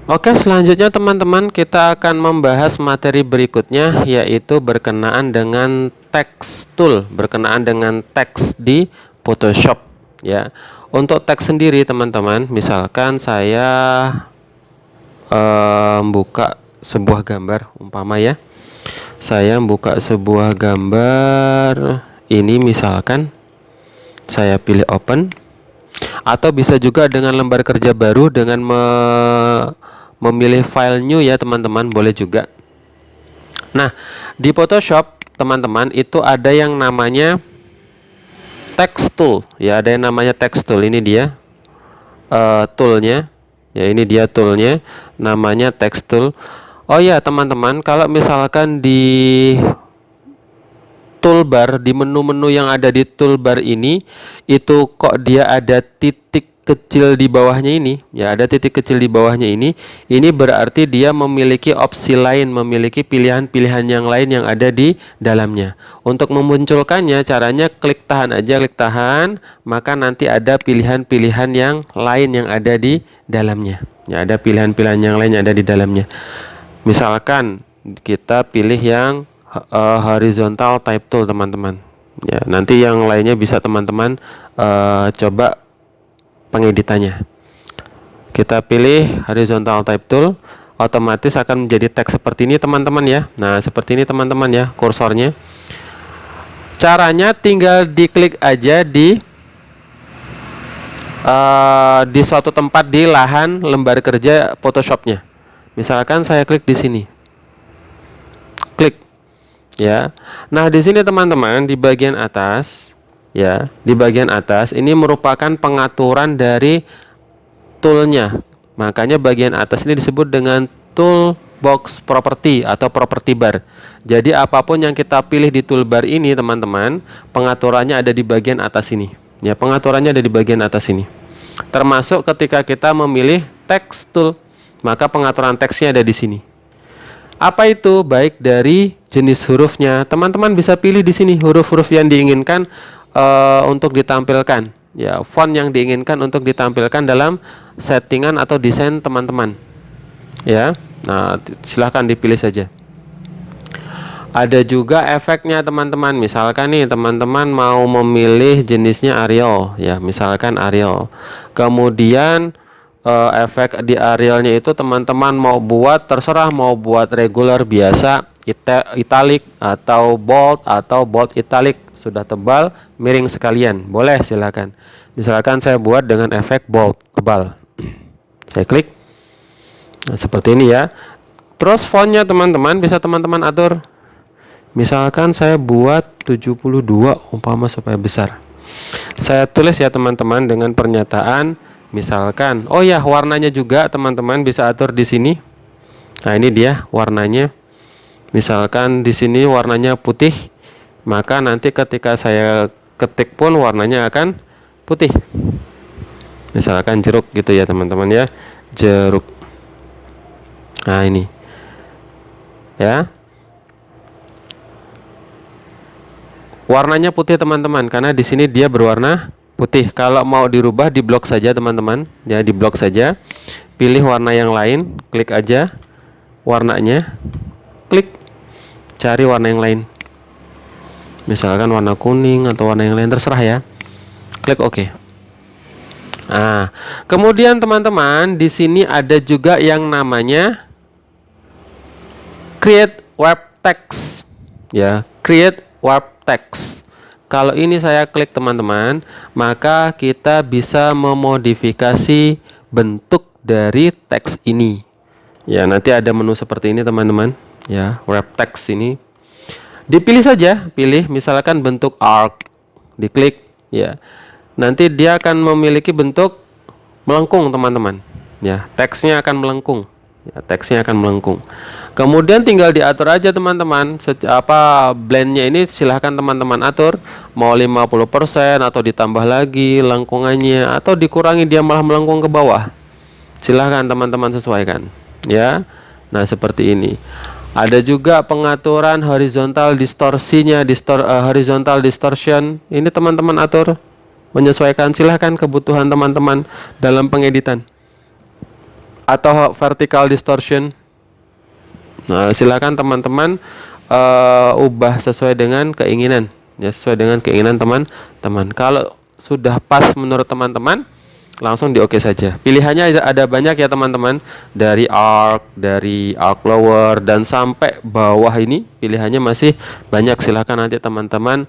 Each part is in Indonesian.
Oke, selanjutnya teman-teman kita akan membahas materi berikutnya, yaitu berkenaan dengan text tool, berkenaan dengan teks di Photoshop ya. Untuk teks sendiri teman-teman, misalkan saya buka sebuah gambar umpama ya. Saya buka sebuah gambar ini, misalkan saya pilih open, atau bisa juga dengan lembar kerja baru dengan memilih file new ya teman-teman, boleh juga. Nah, di Photoshop teman-teman itu ada yang namanya text tool ya, ada yang namanya text tool. Ini dia toolnya ya, ini dia toolnya, namanya text tool. Oh ya teman-teman, kalau misalkan di toolbar, di menu-menu yang ada di toolbar ini, itu kok dia ada titik kecil di bawahnya ini ya, ada titik kecil di bawahnya ini berarti dia memiliki opsi lain, memiliki pilihan-pilihan yang lain yang ada di dalamnya. Untuk memunculkannya caranya klik tahan aja, klik tahan, maka nanti ada pilihan-pilihan yang lain yang ada di dalamnya ya, ada pilihan-pilihan yang lain yang ada di dalamnya. Misalkan kita pilih yang horizontal type tool teman-teman ya, nanti yang lainnya bisa teman-teman coba pengeditannya. Kita pilih horizontal type tool, otomatis akan menjadi teks seperti ini teman-teman ya. Nah seperti ini teman-teman ya kursornya. Caranya tinggal diklik aja di suatu tempat di lahan lembar kerja Photoshopnya. Misalkan saya klik di sini, klik ya. Nah di sini teman-teman di bagian atas ya, di bagian atas ini merupakan pengaturan dari toolnya, makanya bagian atas ini disebut dengan toolbox property atau property bar. Jadi apapun yang kita pilih di toolbar ini teman-teman, pengaturannya ada di bagian atas ini ya, pengaturannya ada di bagian atas ini. Termasuk ketika kita memilih text tool, maka pengaturan teksnya ada di sini. Apa itu? Baik dari jenis hurufnya, teman-teman bisa pilih di sini huruf-huruf yang diinginkan untuk ditampilkan ya, font yang diinginkan untuk ditampilkan dalam settingan atau desain teman-teman ya. Nah silahkan dipilih saja. Ada juga efeknya teman-teman, misalkan nih teman-teman mau memilih jenisnya Arial ya, misalkan Arial. Kemudian efek di Arialnya itu teman-teman mau buat terserah, mau buat regular biasa, italic atau bold italic, sudah tebal miring sekalian, boleh silakan. Misalkan saya buat dengan efek bold tebal, saya klik. Nah seperti ini ya. Terus fontnya teman-teman bisa teman-teman atur, misalkan saya buat 72 umpama supaya besar. Saya tulis ya teman-teman dengan pernyataan, misalkan oh ya warnanya juga teman-teman bisa atur di sini. Nah ini dia warnanya, misalkan di sini warnanya putih, maka nanti ketika saya ketik pun warnanya akan putih. Misalkan jeruk gitu ya teman-teman ya, jeruk. Nah ini ya, warnanya putih teman-teman karena di sini dia berwarna putih. Kalau mau dirubah di blok saja teman-teman ya, di blok saja, pilih warna yang lain, klik aja warnanya, klik cari warna yang lain, misalkan warna kuning atau warna yang lain terserah ya, klik OK. Nah kemudian teman-teman di sini ada juga yang namanya create web text ya, create web text. Kalau ini saya klik teman-teman, maka kita bisa memodifikasi bentuk dari teks ini ya. Nanti ada menu seperti ini teman-teman ya, web text ini dipilih saja, pilih misalkan bentuk arc, diklik ya, nanti dia akan memiliki bentuk melengkung teman-teman ya, teksnya akan melengkung ya, teksnya akan melengkung. Kemudian tinggal diatur aja teman-teman blendnya ini, silahkan teman-teman atur mau 50% atau ditambah lagi lengkungannya, atau dikurangi dia malah melengkung ke bawah, silahkan teman-teman sesuaikan ya. Nah seperti ini. Ada juga pengaturan horizontal distorsinya, horizontal distortion ini teman-teman atur menyesuaikan, silahkan kebutuhan teman-teman dalam pengeditan. Atau vertical distortion, nah silakan teman-teman ubah sesuai dengan keinginan, ya, sesuai dengan keinginan teman-teman. Kalau sudah pas menurut teman-teman, langsung di oke saja. Pilihannya ada banyak ya teman-teman, dari arc, dari arc lower, dan sampai bawah ini pilihannya masih banyak. Silahkan nanti teman-teman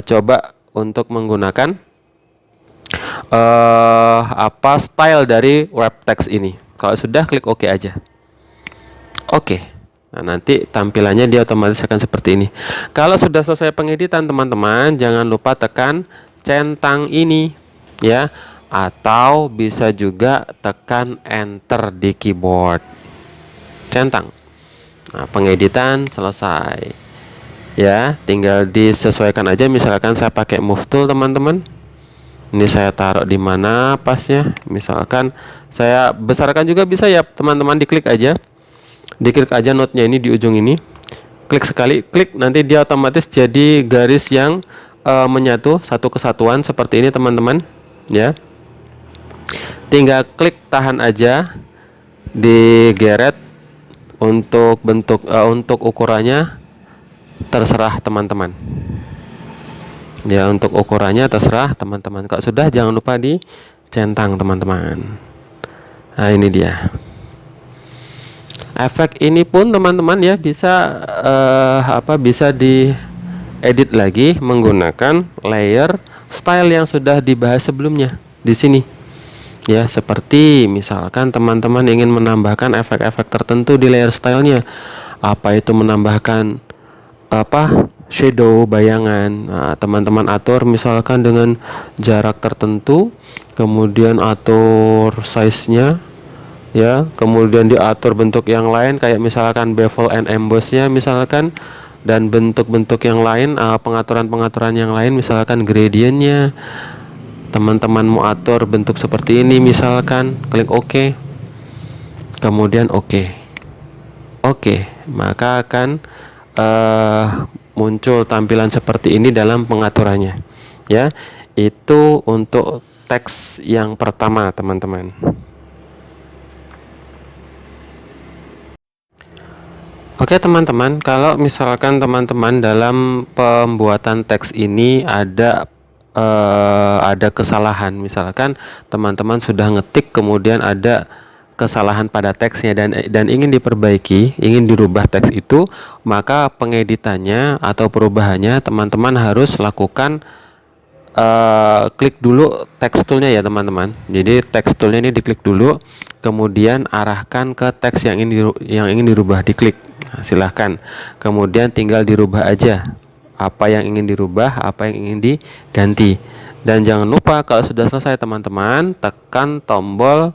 coba untuk menggunakan style dari web text ini. Kalau sudah, klik OK aja. Oke. Nah, nanti tampilannya dia otomatis akan seperti ini. Kalau sudah selesai pengeditan teman-teman, jangan lupa tekan centang ini, ya. Atau bisa juga tekan enter di keyboard. Centang. Nah, pengeditan selesai. Ya, tinggal disesuaikan aja. Misalkan saya pakai move tool teman-teman. Ini saya taruh di mana pasnya. Misalkan saya besarkan juga bisa ya teman-teman, diklik aja notenya ini di ujung ini, klik sekali, klik, nanti dia otomatis jadi garis yang menyatu, satu kesatuan seperti ini teman-teman, ya. Tinggal klik tahan aja, digeret. Untuk bentuk untuk ukurannya terserah teman-teman, ya, untuk ukurannya terserah teman-teman. Kalau sudah, jangan lupa dicentang teman-teman. Nah, ini dia. Efek ini pun teman-teman ya bisa bisa diedit lagi menggunakan layer style yang sudah dibahas sebelumnya di sini. Ya, seperti misalkan teman-teman ingin menambahkan efek-efek tertentu di layer stylenya. Apa itu menambahkan shadow, bayangan. Nah, teman-teman atur misalkan dengan jarak tertentu, kemudian atur size-nya, ya, kemudian diatur bentuk yang lain kayak misalkan bevel and emboss-nya misalkan, dan bentuk-bentuk yang lain, pengaturan-pengaturan yang lain, misalkan gradient-nya teman-teman mau atur bentuk seperti ini, misalkan klik OK, kemudian OK, maka akan muncul tampilan seperti ini dalam pengaturannya, ya. Itu untuk teks yang pertama teman-teman. Oke teman-teman, kalau misalkan teman-teman dalam pembuatan teks ini ada kesalahan, misalkan teman-teman sudah ngetik kemudian ada kesalahan pada teksnya dan ingin diperbaiki, ingin dirubah teks itu, maka pengeditannya atau perubahannya teman-teman harus lakukan klik dulu text toolnya ya teman-teman. Jadi text toolnya ini diklik dulu, kemudian arahkan ke teks yang ingin dirubah, diklik. Nah, silahkan, kemudian tinggal dirubah aja apa yang ingin dirubah, apa yang ingin diganti. Dan jangan lupa kalau sudah selesai teman-teman, tekan tombol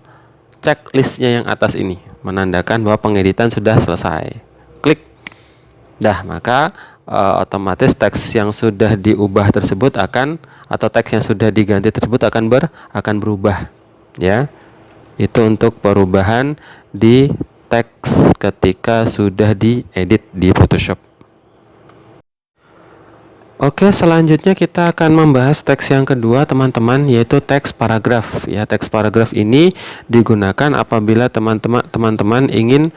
checklistnya yang atas ini, menandakan bahwa pengeditan sudah selesai. Klik. Dah, maka otomatis teks yang sudah diubah tersebut atau teks yang sudah diganti tersebut akan berubah, ya. Itu untuk perubahan di teks ketika sudah diedit di Photoshop. Oke, selanjutnya kita akan membahas teks yang kedua teman-teman, yaitu teks paragraf. Ya, teks paragraf ini digunakan apabila teman-teman ingin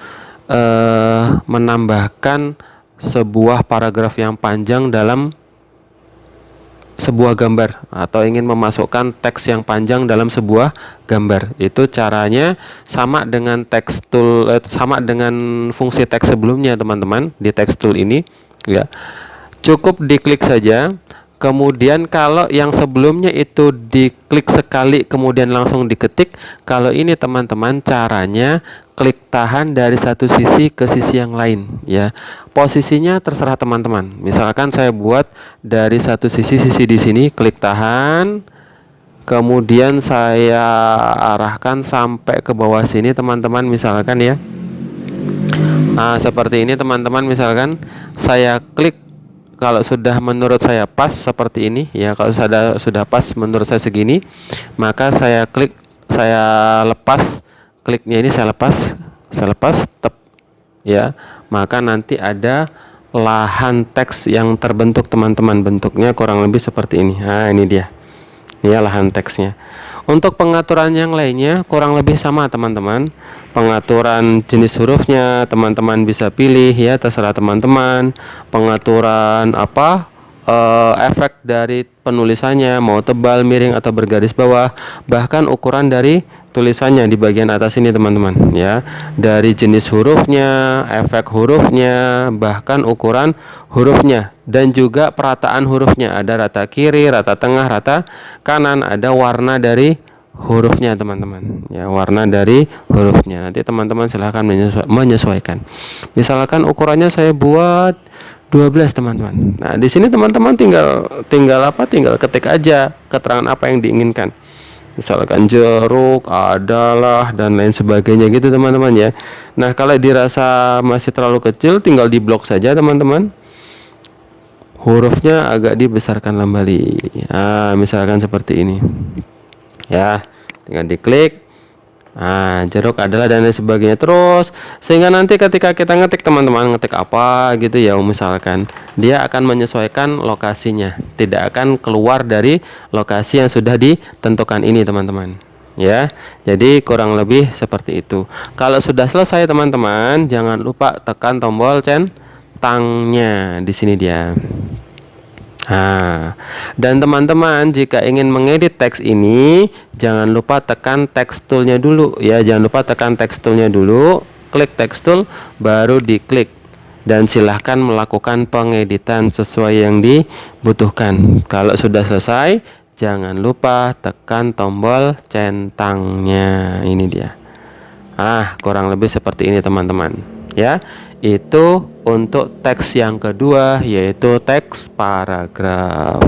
menambahkan sebuah paragraf yang panjang dalam sebuah gambar, atau ingin memasukkan teks yang panjang dalam sebuah gambar. Itu caranya sama dengan teks tool, sama dengan fungsi teks sebelumnya teman-teman di teks tool ini, ya. Cukup diklik saja. Kemudian kalau yang sebelumnya itu diklik sekali kemudian langsung diketik, kalau ini teman-teman caranya klik tahan dari satu sisi ke sisi yang lain, ya. Posisinya terserah teman-teman. Misalkan saya buat dari satu sisi di sini, klik tahan, kemudian saya arahkan sampai ke bawah sini teman-teman, misalkan ya. Nah, seperti ini teman-teman, misalkan saya klik. Kalau sudah menurut saya pas seperti ini, ya, kalau sudah pas menurut saya segini, maka saya lepas kliknya ini, saya lepas tep, ya. Maka nanti ada lahan teks yang terbentuk teman-teman, bentuknya kurang lebih seperti ini. Nah, ini dia. ya lahan teksnya. Untuk pengaturan yang lainnya kurang lebih sama teman-teman. Pengaturan jenis hurufnya teman-teman bisa pilih ya, terserah teman-teman. Pengaturan efek dari penulisannya, mau tebal, miring atau bergaris bawah, bahkan ukuran dari tulisannya di bagian atas ini teman-teman ya, dari jenis hurufnya, efek hurufnya, bahkan ukuran hurufnya, dan juga perataan hurufnya, ada rata kiri, rata tengah, rata kanan, ada warna dari hurufnya teman-teman ya, warna dari hurufnya. Nanti teman-teman silahkan menyesuaikan. Misalkan ukurannya saya buat 12 teman-teman. Nah, di sini teman-teman tinggal ketik aja keterangan apa yang diinginkan. Misalkan jeruk, adalah, dan lain sebagainya gitu teman-teman ya. Nah, kalau dirasa masih terlalu kecil tinggal diblok saja teman-teman. Hurufnya agak dibesarkan kembali. Nah, misalkan seperti ini. Ya, tinggal diklik. Nah, jeruk adalah dan lain sebagainya terus, sehingga nanti ketika kita ngetik teman-teman ngetik apa gitu ya, misalkan dia akan menyesuaikan lokasinya, tidak akan keluar dari lokasi yang sudah ditentukan ini teman-teman ya. Jadi kurang lebih seperti itu. Kalau sudah selesai teman-teman, jangan lupa tekan tombol centangnya di sini dia. Nah, dan teman-teman jika ingin mengedit teks ini, jangan lupa tekan text toolnya dulu ya, jangan lupa tekan text toolnya dulu, klik text tool, baru diklik, dan silahkan melakukan pengeditan sesuai yang dibutuhkan. Kalau sudah selesai, jangan lupa tekan tombol centangnya, ini dia. Kurang lebih seperti ini teman-teman ya. Itu untuk teks yang kedua, yaitu teks paragraf.